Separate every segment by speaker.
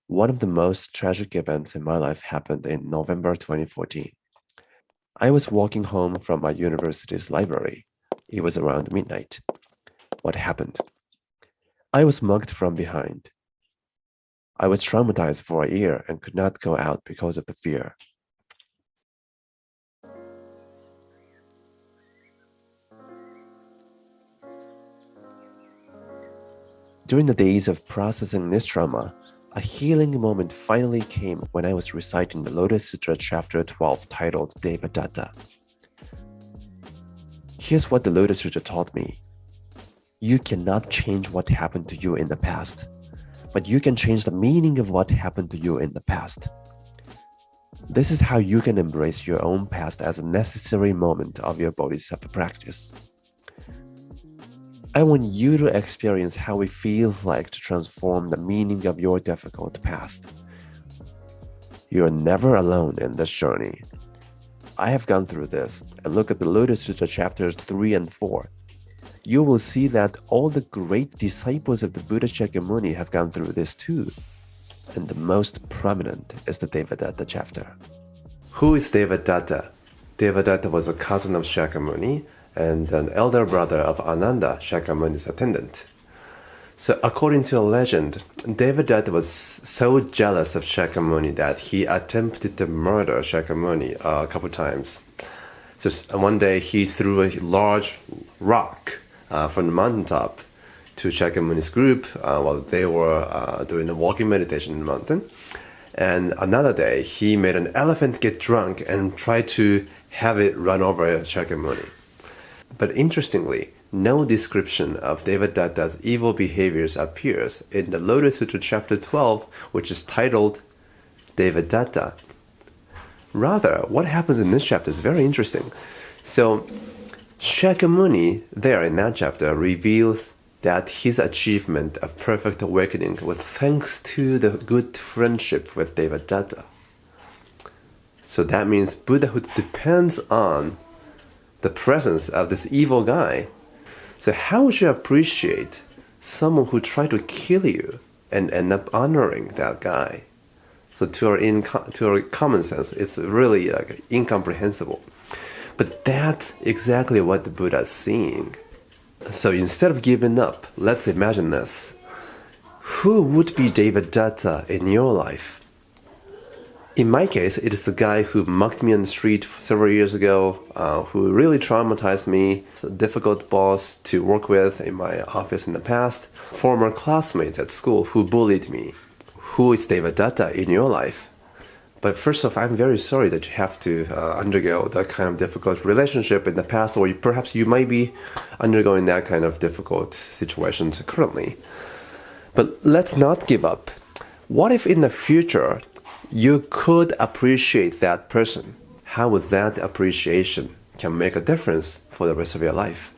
Speaker 1: One of the most tragic events in my life happened in November 2014. I was walking home from my university's library. It was around midnight. What happened? I was mugged from behind. I was traumatized for a year and could not go out because of the fear. During the days of processing this trauma, a healing moment finally came when I was reciting the Lotus Sutra chapter 12 titled Devadatta. Here's what the Lotus Sutra taught me. You cannot change what happened to you in the past, but you can change the meaning of what happened to you in the past. This is how you can embrace your own past as a necessary moment of your Bodhisattva practice. I want you to experience how it feels like to transform the meaning of your difficult past. You're never alone in this journey. I have gone through this, and look at the Lotus Sutra chapters 3 and 4. You will see that all the great disciples of the Buddha Shakyamuni have gone through this too. And the most prominent is the Devadatta chapter. Who is Devadatta? Devadatta was a cousin of Shakyamuni and an elder brother of Ananda, Shakyamuni's attendant. So according to a legend, Devadatta was so jealous of Shakyamuni that he attempted to murder Shakyamuni a couple times. So one day he threw a large rock from the mountaintop to Shakyamuni's group while they were doing a walking meditation in the mountain. And another day he made an elephant get drunk and tried to have it run over Shakyamuni. But interestingly, no description of Devadatta's evil behaviors appears in the Lotus Sutra chapter 12, which is titled Devadatta. Rather, what happens in this chapter is very interesting. So, Shakyamuni, there in that chapter, reveals that his achievement of perfect awakening was thanks to the good friendship with Devadatta. So that means Buddhahood depends on the presence of this evil guy. So how would you appreciate someone who tried to kill you and end up honoring that guy? So to our common sense, it's really like incomprehensible. But that's exactly what the Buddha is seeing. So instead of giving up, let's imagine this. Who would be Devadatta in your life? In my case, it is the guy who mugged me on the street several years ago, who really traumatized me. It's a difficult boss to work with in my office in the past. Former classmates at school who bullied me. Who is Devadatta in your life? But first off, I'm very sorry that you have to undergo that kind of difficult relationship in the past, or perhaps you might be undergoing that kind of difficult situations currently. But let's not give up. What if in the future you could appreciate that person? How would that appreciation can make a difference for the rest of your life?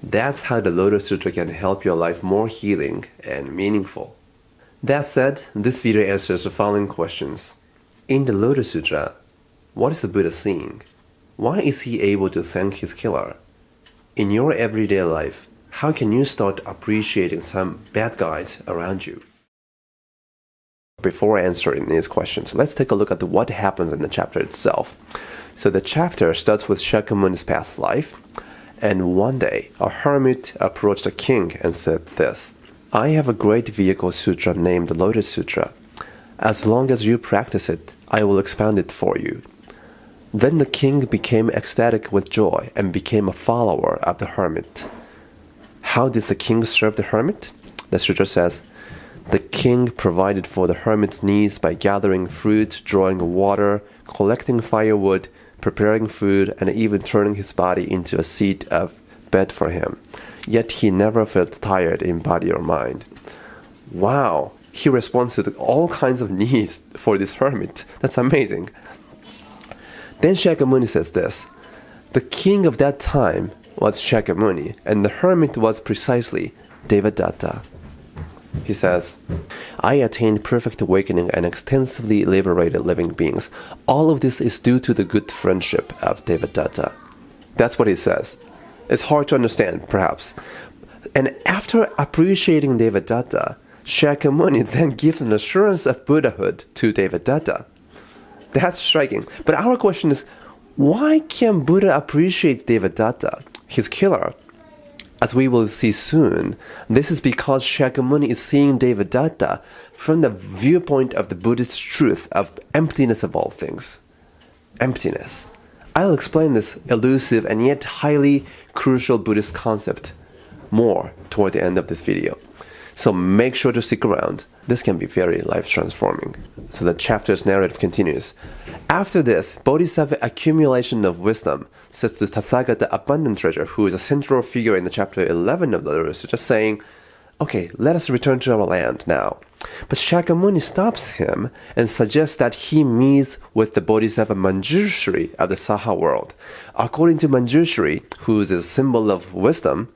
Speaker 1: That's how the Lotus Sutra can help your life more healing and meaningful. That said, this video answers the following questions. In the Lotus Sutra, what is the Buddha seeing? Why is he able to thank his killer? In your everyday life, how can you start appreciating some bad guys around you? Before answering these questions, let's take a look at what happens in the chapter itself. So the chapter starts with Shakyamuni's past life, and one day a hermit approached a king and said this: I have a great vehicle sutra named the Lotus Sutra. As long as you practice it, I will expound it for you. Then the king became ecstatic with joy and became a follower of the hermit. How did the king serve the hermit? The sutra says, the king provided for the hermit's needs by gathering fruit, drawing water, collecting firewood, preparing food, and even turning his body into a seat of bed for him. Yet he never felt tired in body or mind. Wow! He responds to all kinds of needs for this hermit. That's amazing. Then Shakyamuni says this: the king of that time was Shakyamuni, and the hermit was precisely Devadatta. He says, I attained perfect awakening and extensively liberated living beings. All of this is due to the good friendship of Devadatta. That's what he says. It's hard to understand, perhaps. And after appreciating Devadatta, Shakyamuni then gives an assurance of Buddhahood to Devadatta. That's striking. But our question is, why can Buddha appreciate Devadatta, his killer? As we will see soon, this is because Shakyamuni is seeing Devadatta from the viewpoint of the Buddhist truth of emptiness of all things. Emptiness. I'll explain this elusive and yet highly crucial Buddhist concept more toward the end of this video. So make sure to stick around. This can be very life-transforming. So the chapter's narrative continues. After this, Bodhisattva accumulation of wisdom says to Tathagata abundant treasure, who is a central figure in the chapter 11 of the Lotus Sutra, saying, okay, let us return to our land now. But Shakyamuni stops him and suggests that he meets with the Bodhisattva Manjushri of the Saha world. According to Manjushri, who is a symbol of wisdom,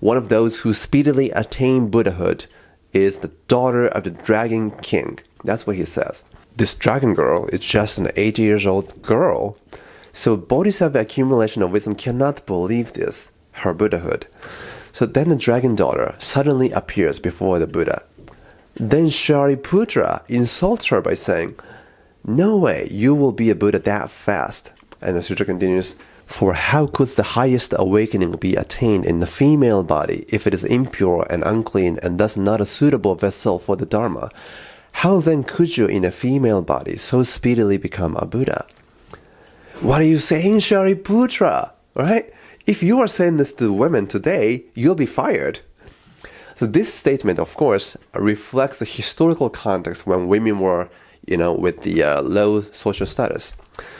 Speaker 1: one of those who speedily attain Buddhahood is the daughter of the Dragon King. That's what he says. This dragon girl is just an 8-year-old girl. So Bodhisattva accumulation of wisdom cannot believe this, her Buddhahood. So then the dragon daughter suddenly appears before the Buddha. Then Shariputra insults her by saying, no way, you will be a Buddha that fast. And the sutra continues, for how could the highest awakening be attained in the female body if it is impure and unclean and thus not a suitable vessel for the Dharma? How then could you in a female body so speedily become a Buddha? What are you saying, Shariputra? Right? If you are saying this to women today, you'll be fired. So this statement, of course, reflects the historical context when women were, with the low social status.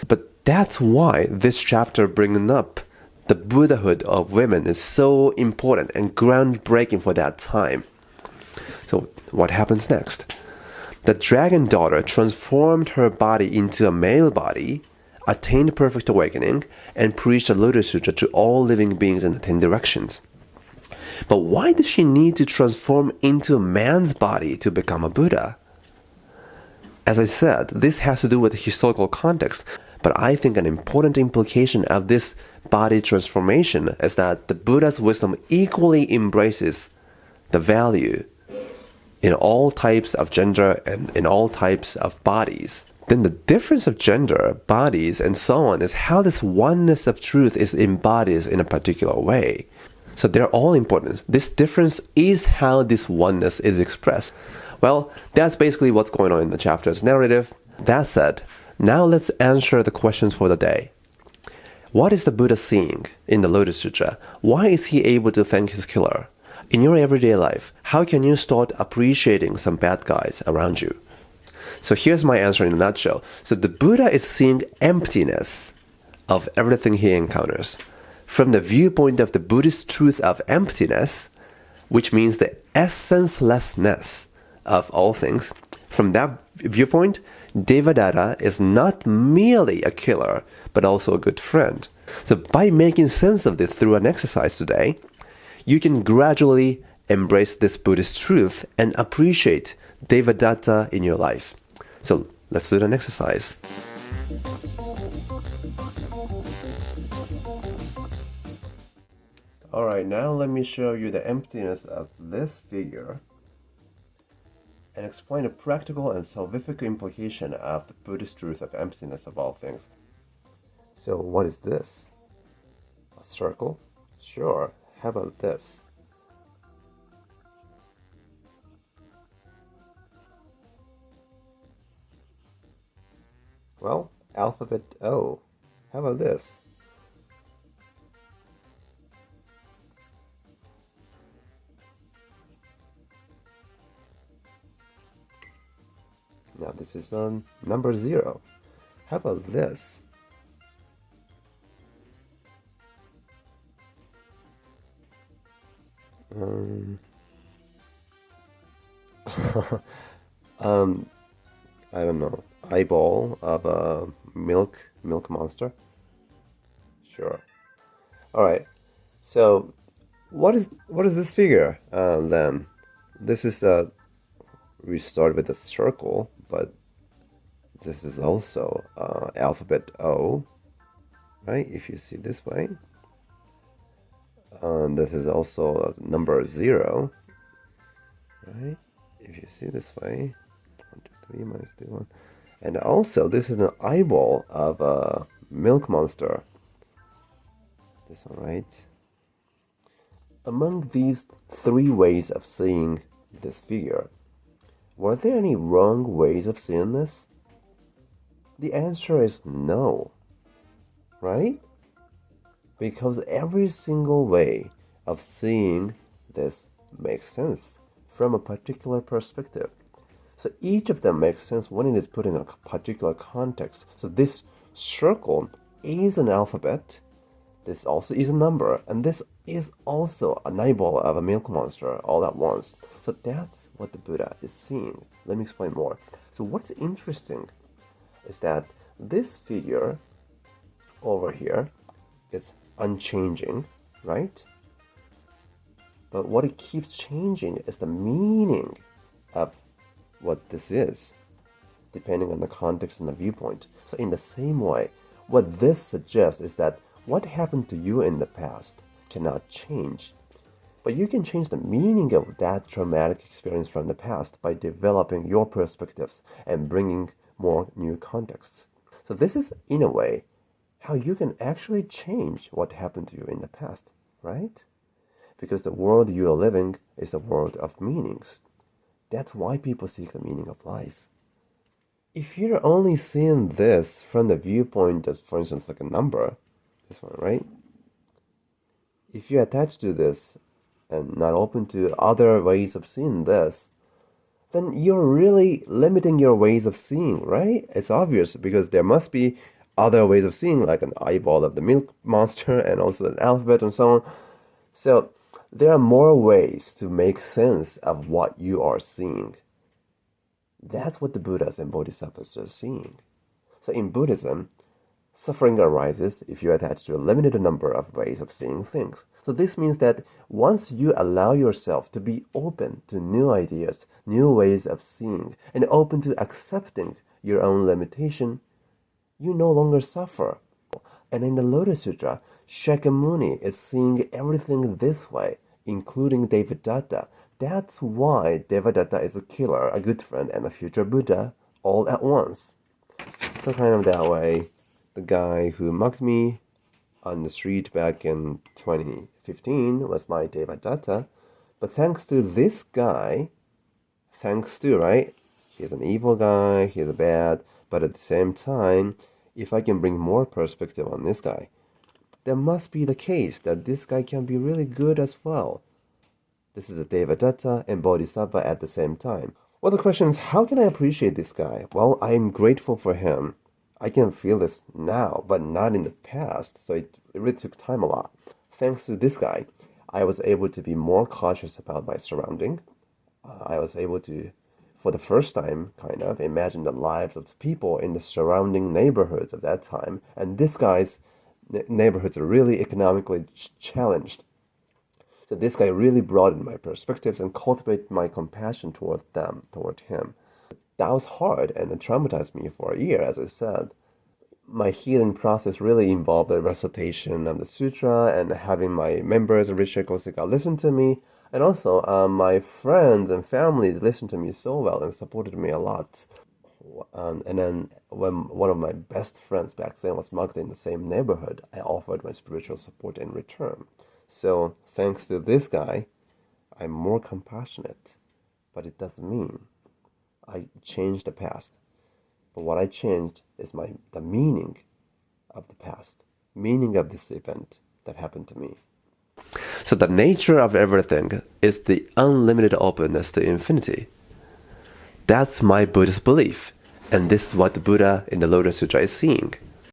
Speaker 1: But that's why this chapter bringing up the Buddhahood of women is so important and groundbreaking for that time. So what happens next? The dragon daughter transformed her body into a male body, attained perfect awakening, and preached the Lotus Sutra to all living beings in the 10 directions. But why does she need to transform into a man's body to become a Buddha? As I said, this has to do with the historical context, but I think an important implication of this body transformation is that the Buddha's wisdom equally embraces the value in all types of gender and in all types of bodies. Then the difference of gender, bodies, and so on is how this oneness of truth is embodied in a particular way. So they're all important. This difference is how this oneness is expressed. Well, that's basically what's going on in the chapter's narrative. That said, now let's answer the questions for the day. What is the Buddha seeing in the Lotus Sutra? Why is he able to thank his killer? In your everyday life, how can you start appreciating some bad guys around you? So here's my answer in a nutshell. So the Buddha is seeing emptiness of everything he encounters. From the viewpoint of the Buddhist truth of emptiness, which means the essencelessness of all things, from that viewpoint, Devadatta is not merely a killer, but also a good friend. So by making sense of this through an exercise today, you can gradually embrace this Buddhist truth and appreciate Devadatta in your life. So let's do an exercise. Alright, now let me show you the emptiness of this figure and explain a practical and salvific implication of the Buddhist truth of emptiness of all things. So what is this? A circle? Sure. How about this? Well, alphabet O. How about this? Now this is on number 0. How about this? I don't know. Eyeball of a milk monster. Sure. All right. So, what is this figure then? This is we start with a circle, but this is also alphabet O, right? If you see this way. This is also number 0, right? if you see this way, 1, 2, 3 minus 2, 1. And also, this is an eyeball of a milk monster. This one, right? Among these 3 ways of seeing this figure, were there any wrong ways of seeing this? The answer is no, right? Because every single way of seeing this makes sense from a particular perspective. So each of them makes sense when it is put in a particular context. So this circle is an alphabet, this also is a number, and this is also an eyeball of a milk monster all at once. So that's what the Buddha is seeing. Let me explain more. So what's interesting is that this figure over here is unchanging, right? But what it keeps changing is the meaning of what this is, depending on the context and the viewpoint. So in the same way, what this suggests is that what happened to you in the past cannot change. But you can change the meaning of that traumatic experience from the past by developing your perspectives and bringing more new contexts. So this is, in a way, how you can actually change what happened to you in the past, right? Because the world you are living is a world of meanings. That's why people seek the meaning of life. If you're only seeing this from the viewpoint of, for instance, like a number, this one, right? If you're attached to this and not open to other ways of seeing this, then you're really limiting your ways of seeing, right? It's obvious because there must be other ways of seeing, like an eyeball of the milk monster and also an alphabet and so on. So there are more ways to make sense of what you are seeing. That's what the Buddhas and Bodhisattvas are seeing. So in Buddhism, suffering arises if you're attached to a limited number of ways of seeing things. So this means that once you allow yourself to be open to new ideas, new ways of seeing, and open to accepting your own limitation, you no longer suffer. And in the Lotus Sutra, Shakyamuni is seeing everything this way, including Devadatta. That's why Devadatta is a killer, a good friend, and a future Buddha all at once. So kind of that way, the guy who mugged me on the street back in 2015 was my Devadatta. But thanks to this guy, right? He's an evil guy, he's bad, but at the same time, if I can bring more perspective on this guy, there must be the case that this guy can be really good as well. This is a Devadatta and Bodhisattva at the same time. Well, the question is, how can I appreciate this guy? Well, I'm grateful for him. I can feel this now, but not in the past, so it really took time a lot. Thanks to this guy, I was able to be more cautious about my surrounding. I was able to, for the first time, kind of imagine the lives of the people in the surrounding neighborhoods of that time. And this guy's neighborhoods are really economically challenged. So this guy really broadened my perspectives and cultivated my compassion toward him. That was hard and it traumatized me for a year, as I said. My healing process really involved the recitation of the sutra and having my members of Rishi Kosika listen to me. And also, my friends and family listened to me so well and supported me a lot. And then when one of my best friends back then was mugged in the same neighborhood, I offered my spiritual support in return. So thanks to this guy, I'm more compassionate. But it doesn't mean I changed the past. But what I changed is the meaning of the past, meaning of this event that happened to me. So the nature of everything is the unlimited openness to infinity. That's my Buddhist belief. And this is what the Buddha in the Lotus Sutra is seeing.